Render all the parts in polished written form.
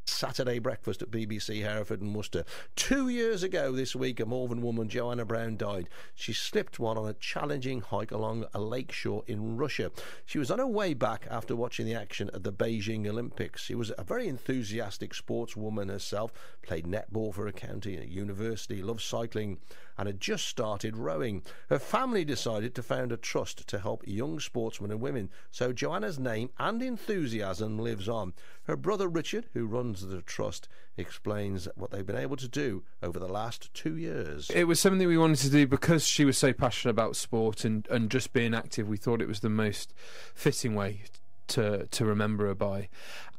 Saturday breakfast at BBC Hereford and Worcester. 2 years ago this week, a Malvern woman, Joanna Brown, died. She slipped one on a challenging hike along a lakeshore in Russia. She was on her way back after watching the action at the Beijing Olympics. She was a very enthusiastic sportswoman herself, played netball for her county at university, loved cycling, and had just started rowing. Her family decided to found a trust to help young sportsmen and women, so Joanna's name and enthusiasm lives on. Her brother Richard, who runs the trust, explains what they've been able to do over the last 2 years. It was something we wanted to do because she was so passionate about sport and just being active. We thought it was the most fitting way to remember her by.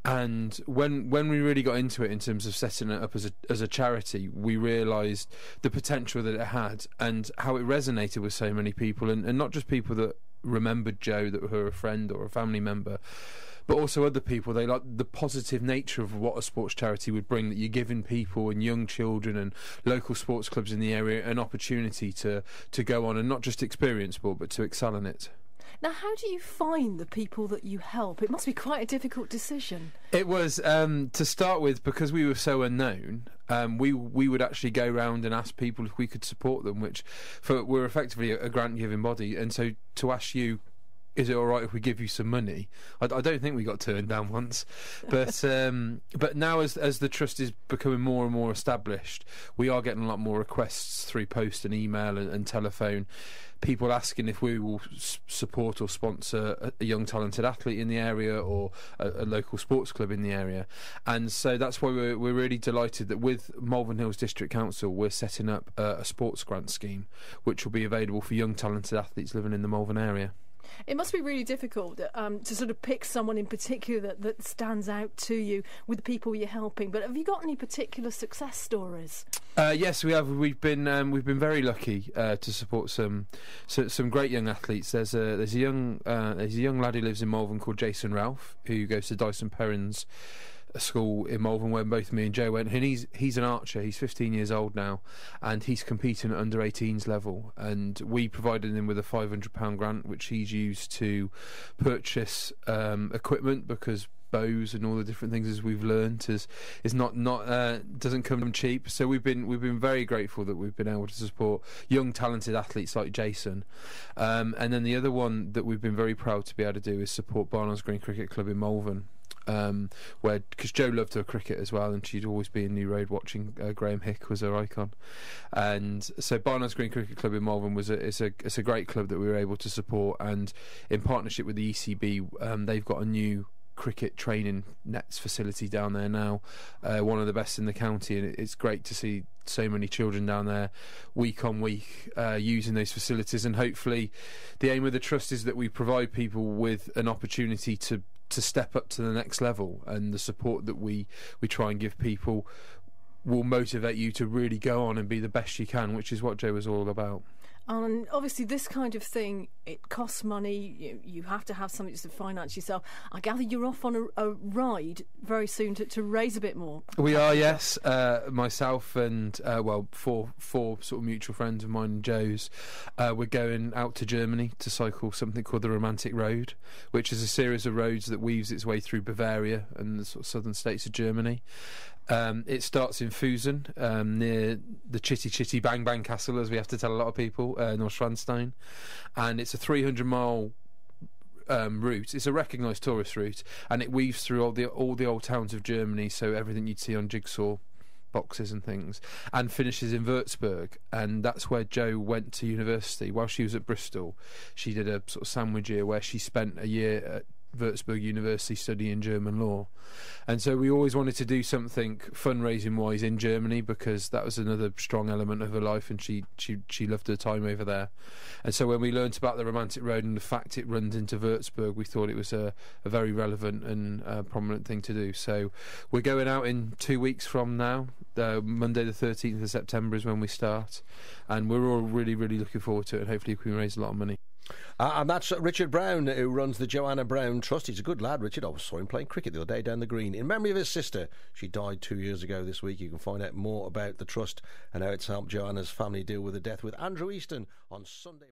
And when we really got into it in terms of setting it up as a charity, we realised the potential that it had and how it resonated with so many people, and not just people that remembered Jo, that were a friend or a family member, but also other people. They like the positive nature of what a sports charity would bring, that you're giving people and young children and local sports clubs in the area an opportunity to go on and not just experience sport but to excel in it. Now, how do you find the people that you help? It must be quite a difficult decision. It was, to start with, because we were so unknown, we would actually go round and ask people if we could support them, we're effectively a grant-giving body, and so to ask you, is it all right if we give you some money? I don't think we got turned down once, but now as the trust is becoming more and more established, we are getting a lot more requests through post and email and telephone. People asking if we will support or sponsor a young talented athlete in the area or a local sports club in the area, and so that's why we're really delighted that with Malvern Hills District Council we're setting up a sports grant scheme which will be available for young talented athletes living in the Malvern area. It must be really difficult to sort of pick someone in particular that stands out to you with the people you're helping. But have you got any particular success stories? Yes, we have. We've been very lucky to support some great young athletes. There's a young lad who lives in Malvern called Jason Ralph, who goes to Dyson Perrins, a school in Malvern where both me and Jo went, and he's an archer. He's 15 years old now, and he's competing at under 18s level, and we provided him with a £500 grant which he's used to purchase equipment, because bows and all the different things, as we've learnt, is not doesn't come cheap. So we've been very grateful that we've been able to support young talented athletes like Jason, and then the other one that we've been very proud to be able to do is support Barnard's Green Cricket Club in Malvern, because Jo loved her cricket as well, and she'd always be in New Road watching. Graham Hick was her icon, and so Barnard's Green Cricket Club in Malvern it's a great club that we were able to support, and in partnership with the ECB, they've got a new cricket training nets facility down there now, one of the best in the county, and it's great to see so many children down there week on week using those facilities. And hopefully the aim of the trust is that we provide people with an opportunity to step up to the next level, and the support that we try and give people will motivate you to really go on and be the best you can, which is what Jo was all about. And obviously this kind of thing, it costs money. You have to have something to finance yourself. I gather you're off on a ride very soon to raise a bit more. We are, yes. Myself and four sort of mutual friends of mine and Jo's, we're going out to Germany to cycle something called the Romantic Road, which is a series of roads that weaves its way through Bavaria and the sort of southern states of Germany. It starts in Fusen, near the Chitty Chitty Bang Bang Castle, as we have to tell a lot of people, Neuschwanstein, and it's a 300-mile route. It's a recognised tourist route, and it weaves through all the old towns of Germany, so everything you'd see on jigsaw boxes and things, and finishes in Würzburg, and that's where Jo went to university. While she was at Bristol, she did a sort of sandwich year where she spent a year at Würzburg University studying German law, and so we always wanted to do something fundraising wise in Germany, because that was another strong element of her life, and she loved her time over there. And so when we learnt about the Romantic Road and the fact it runs into Würzburg, we thought it was a very relevant and prominent thing to do. So we're going out in 2 weeks from now. Monday the 13th of September is when we start, and we're all really looking forward to it, and hopefully we can raise a lot of money. And that's Richard Brown, who runs the Joanna Brown Trust. He's a good lad, Richard. I saw him playing cricket the other day down the green in memory of his sister. She died 2 years ago this week. You can find out more about the trust and how it's helped Joanna's family deal with the death with Andrew Easton on Sunday.